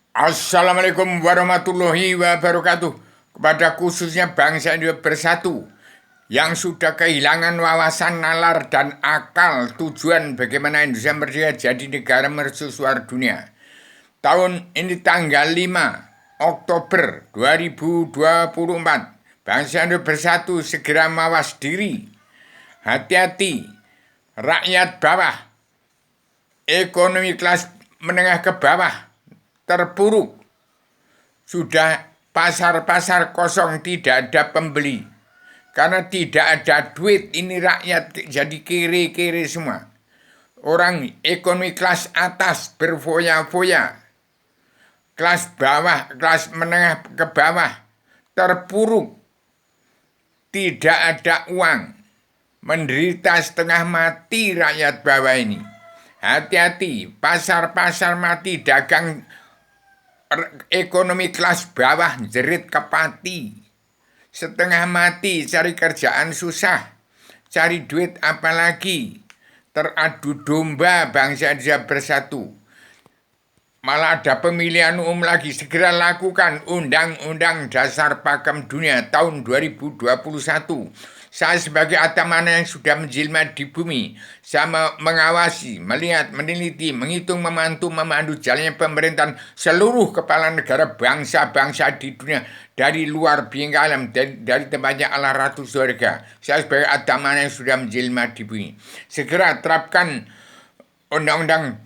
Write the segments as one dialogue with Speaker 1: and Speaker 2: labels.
Speaker 1: Assalamualaikum warahmatullahi wabarakatuh. Kepada khususnya bangsa Indonesia bersatu yang sudah kehilangan wawasan, nalar, dan akal tujuan bagaimana Indonesia merdeka jadi negara mercusuar dunia. Tahun ini tanggal 5 Oktober 2024, bangsa Indonesia bersatu segera mawas diri. Hati-hati, rakyat bawah, ekonomi kelas menengah ke bawah terpuruk. Sudah pasar-pasar kosong, tidak ada pembeli. Karena tidak ada duit, ini rakyat jadi kere-kere semua. Orang ekonomi kelas atas berfoya-foya. Kelas bawah, kelas menengah ke bawah terpuruk. Tidak ada uang. Menderita setengah mati rakyat bawah ini. Hati-hati, pasar-pasar mati, dagang ekonomi kelas bawah jerit kepati. Setengah mati, cari kerjaan susah. Cari duit apalagi. Teradu domba bangsa Indonesia bersatu. Malah ada pemilihan umum lagi. Segera lakukan Undang-Undang Dasar Pakem Dunia tahun 2021. Saya sebagai atamana yang sudah menjelma di bumi, saya mengawasi, melihat, meneliti, menghitung, memandu jalannya pemerintahan seluruh kepala negara bangsa-bangsa di dunia dari luar bingkai alam, dari tempatnya Allah Ratu Surga. Saya sebagai atamana yang sudah menjelma di bumi. Segera terapkan Undang-Undang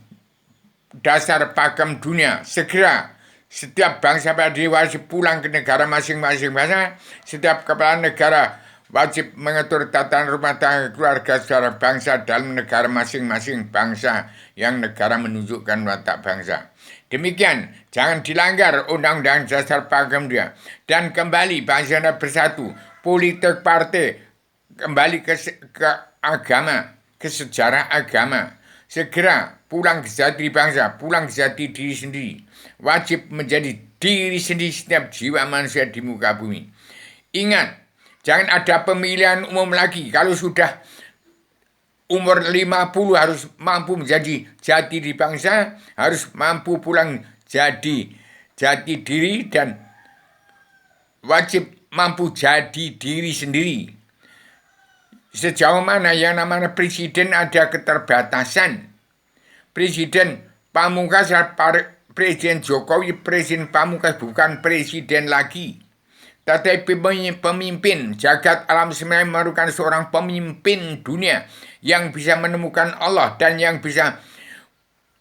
Speaker 1: Dasar Pakem Dunia. Segera setiap bangsa pada wajib pulang ke negara masing-masing bangsa. Setiap kepala negara wajib mengatur tatanan rumah tangga keluarga secara bangsa dalam negara masing-masing bangsa yang negara menunjukkan watak bangsa. Demikian, jangan dilanggar Undang-Undang Dasar Pakem Dunia. Dan kembali bangsa bersatu, politik partai kembali ke agama, ke sejarah agama. Segera pulang ke jati bangsa, pulang ke jati diri sendiri. Wajib menjadi diri sendiri setiap jiwa manusia di muka bumi. Ingat, jangan ada pemilihan umum lagi. Kalau sudah umur 50 harus mampu menjadi jati diri bangsa, harus mampu pulang jadi jati diri dan wajib mampu jadi diri sendiri. Sejauh mana yang namanya presiden ada keterbatasan. Presiden Pamungkas, Presiden Jokowi, Presiden Pamungkas bukan presiden lagi. Tetapi pemimpin jagat alam semesta memerlukan seorang pemimpin dunia yang bisa menemukan Allah dan yang bisa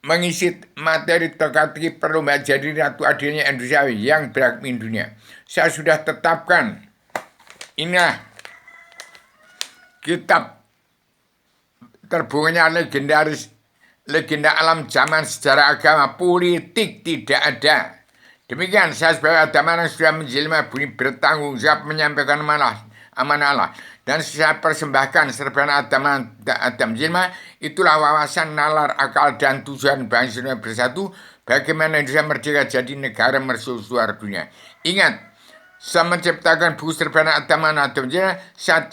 Speaker 1: mengisi materi terkati perlu jadi ratu adilnya Indonesia yang beragam dunia. Saya sudah tetapkan, inilah kitab terbunganya legendaris, legenda alam zaman sejarah agama, politik tidak ada. Demikian saya sebagai agama yang sudah menjelma bumi bertanggung jawab menyampaikan amanah Allah. Dan saya persembahkan serban Adam jelma, itulah wawasan, nalar, akal, dan tujuan bangsa Indonesia bersatu, bagaimana Indonesia merdeka jadi negara mercusuar dunia. Ingat, saya menciptakan buku serban Adam jelma, saya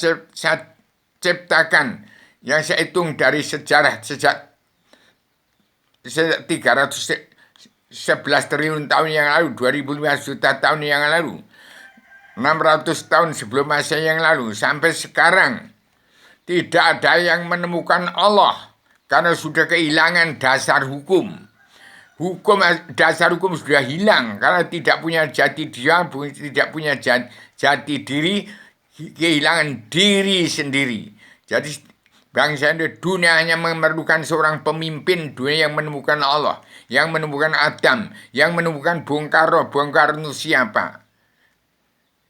Speaker 1: ciptakan yang saya hitung dari sejarah sejak 311 triliun tahun yang lalu, 2005 juta tahun yang lalu, 600 tahun sebelum masa yang lalu, sampai sekarang tidak ada yang menemukan Allah karena sudah kehilangan dasar hukum. Dasar hukum sudah hilang karena tidak punya jati diri, tidak punya jati diri, kehilangan diri sendiri. Jadi bangsa dunia hanya memerlukan seorang pemimpin dunia yang menemukan Allah, yang menemukan Adam, yang menemukan Bung Karno. Bung Karno siapa?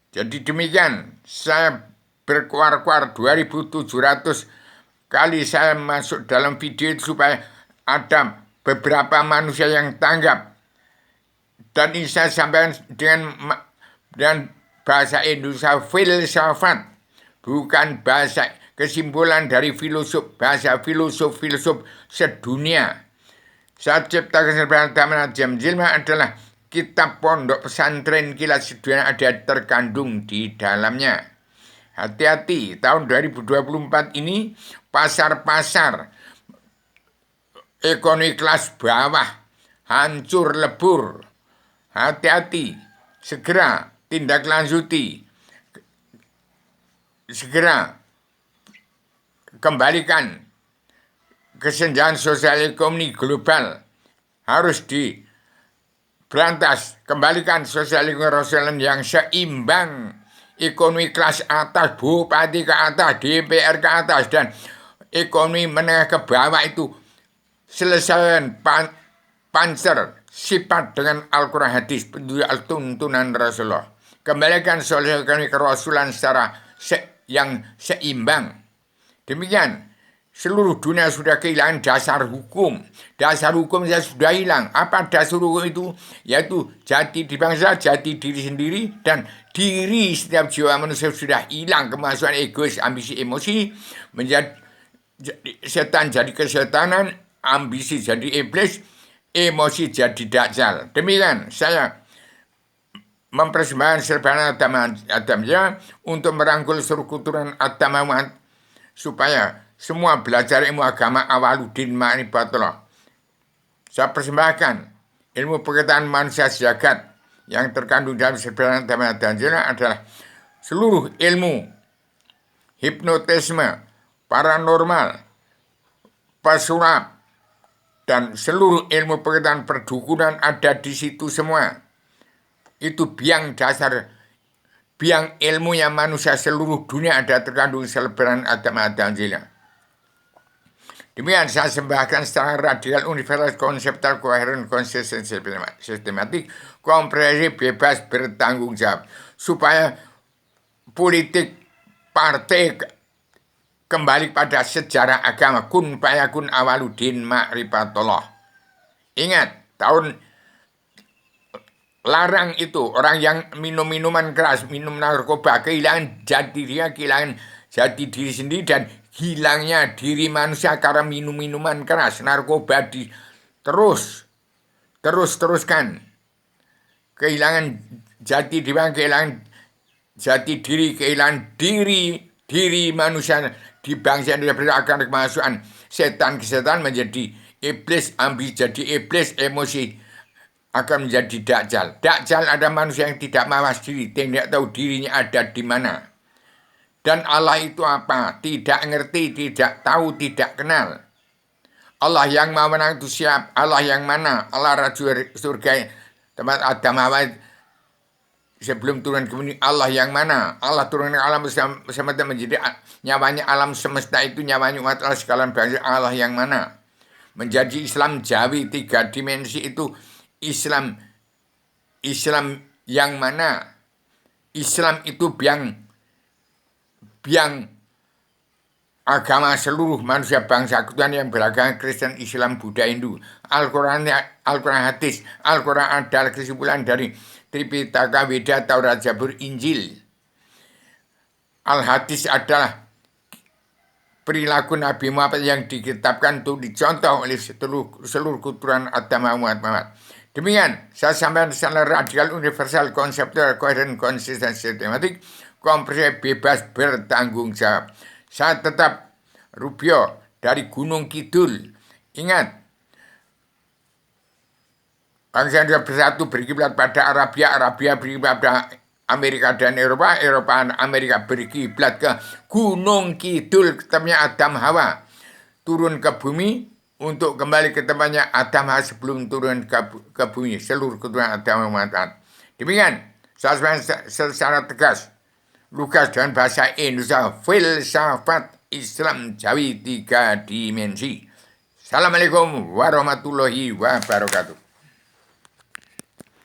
Speaker 1: Jadi demikian, saya berkuar-kuar 2700 kali saya masuk dalam video itu supaya ada beberapa manusia yang tanggap. Dan ini saya sampaikan dengan bahasa Indonesia filsafat, bukan bahasa kesimpulan dari bahasa filosof sedunia. Saya ciptakan serban jam jilma adalah kitab pondok pesantren kilat sedunia, ada terkandung di dalamnya. Hati-hati, tahun 2024 ini pasar-pasar ekonomi kelas bawah hancur lebur. hati-hati, segera tindak lanjuti, segera kembalikan kesenjangan sosial ekonomi global harus diberantas, kembalikan sosial ekonomi yang seimbang, ekonomi kelas atas, bupati ke atas, DPR ke atas, dan ekonomi menengah ke bawah itu selesaikan pancer sifat dengan Al-Quran hadis tuntunan Rasulullah. Kembalikan sosial ekonomi kerasulan secara yang seimbang. Demikian, seluruh dunia sudah kehilangan dasar hukum. Dasar hukum sudah hilang. Apa dasar hukum itu? Yaitu jati di bangsa, jati diri sendiri, dan diri setiap jiwa manusia sudah hilang. Kemasukan egois, ambisi, emosi, menjadi setan jadi kesetanan, ambisi jadi iblis, emosi jadi dajjal. Demikian saya mempersembahkan serbanan Adamnya untuk merangkul seluruh keturunan Adam Muhammad supaya semua belajar ilmu agama awaluddin ma'rifatullah. Saya persembahkan ilmu pengetahuan manusia sejagat yang terkandung dalam serbanan Adamnya adalah seluruh ilmu hipnotisme, paranormal, pesulap, dan seluruh ilmu pengetahuan perdukunan ada di situ semua. Itu biang dasar, biang ilmunya manusia seluruh dunia ada terkandung selebaran Adamnya. Demikian saya sembahkan secara radikal, universal, konseptual, koheren, konsisten, sistematik, komprehensif, bebas, bertanggung jawab. Supaya politik partai kembali pada sejarah agama, kun fayakun awaluddin ma'rifatullah. Ingat, tahun larang itu orang yang minum minuman keras, minum narkoba, kehilangan jati diri, kehilangan jati diri sendiri, dan hilangnya diri manusia karena minum minuman keras, narkoba teruskan, kehilangan jati diri, kehilangan jati diri, kehilangan diri manusia di bangsa Indonesia akan kemasukan setan menjadi iblis, ambisi jadi iblis, emosi akan menjadi dajjal. Dajjal ada manusia yang tidak mawas diri, tidak tahu dirinya ada di mana. Dan Allah itu apa? Tidak ngerti, tidak tahu, tidak kenal. Allah yang maha menang itu siap. Allah yang mana? Allah Raja surga tempat Adam Hawa sebelum turun ke bumi. Allah yang mana? Allah turun ke alam semesta menjadi nyawanya alam semesta itu, nyawanya umat Allah sekalian bangsa. Allah yang mana? Menjadi Islam Jawi 3 dimensi itu Islam yang mana? Islam itu biang agama seluruh manusia bangsa ketuhanan yang beragama Kristen, Islam, Buddha, Hindu. Al-Quran hadis, Al-Quran adalah kesimpulan dari Tripitaka, Weda, Taurat, Zabur, Injil. Al-Hadis adalah perilaku Nabi Muhammad yang dikitabkan untuk dicontoh oleh seluruh keturunan Adam Muhammad. Demikian, saya sampaikan secara radikal, universal, konseptual, koheren, konsisten, sistematik, komprehensif, bebas, bertanggung jawab. Saya tetap Rubio dari Gunung Kidul. Ingat, bangsa Indonesia bersatu berkiblat pada Arabia, Arabia berkiblat pada Amerika dan Eropa, Eropa dan Amerika berkiblat ke Gunung Kidul, tempatnya Adam Hawa. Turun ke bumi untuk kembali ke tempatnya Adam Hawa sebelum turun ke bumi. Seluruh keturunan Adam Muhammad. Demikian, saya secara tegas. Lukas dengan bahasa Indonesia, filsafat Islam Jawi 3 dimensi. Assalamualaikum warahmatullahi wabarakatuh.